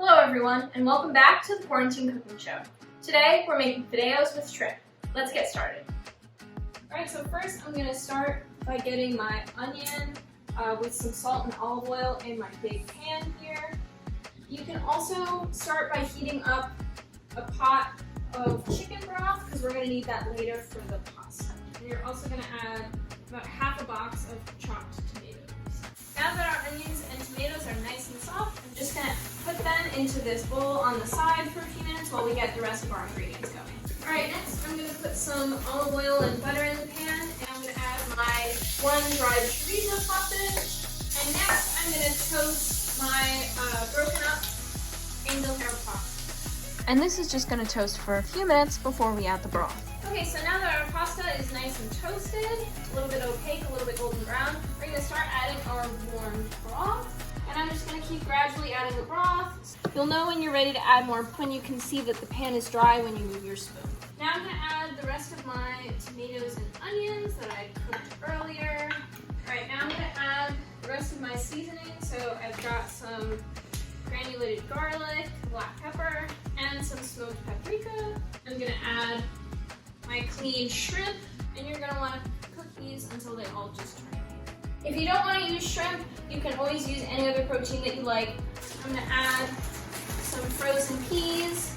Hello everyone, and welcome back to the Quarantine Cooking Show. Today we're making fideos with shrimp. Let's get started. Alright, so first I'm going to start by getting my onion with some salt and olive oil in my big pan here. You can also start by heating up a pot of chicken broth because we're going to need that later for the pasta. And you're also going to add about half a box of chopped tomatoes. Now that our onions and tomatoes are nice and soft, I'm just going to put them into this bowl on the side for a few minutes while we get the rest of our ingredients going. Alright, next I'm going to put some olive oil and butter in the pan, and I'm going to add my one dried chorizo sausage. And next I'm going to toast my broken up angel hair pasta. And this is just going to toast for a few minutes before we add the broth. Okay, so now that our pasta is nice and toasted, a little bit opaque, a little bit golden brown, we're going to start adding our warmed broth. And I'm just going to keep gradually adding the broth. You'll know when you're ready to add more when you can see that the pan is dry when you move your spoon. Now I'm going to add the rest of my tomatoes and onions that I cooked earlier. Alright, now I'm going to add the rest of my seasoning. So I've got some granulated garlic, black pepper, and some smoked paprika. I'm going to add my cleaned shrimp, and you're going to want to cook these until they all just turn. If you don't want to use shrimp, you can always use any other protein that you like. I'm going to add some frozen peas.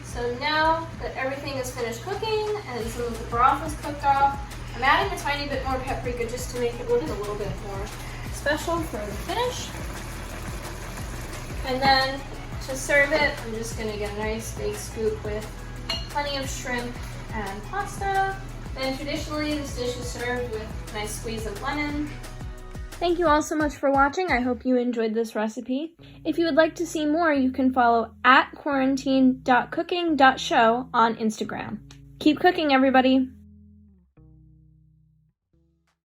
So now that everything is finished cooking and some of the broth is cooked off, I'm adding a tiny bit more paprika just to make it look a little bit more special for the finish. And then to serve it, I'm just going to get a nice big scoop with plenty of shrimp and pasta. And traditionally, this dish is served with a nice squeeze of lemon. Thank you all so much for watching. I hope you enjoyed this recipe. If you would like to see more, you can follow @quarantine.cooking.show on Instagram. Keep cooking, everybody.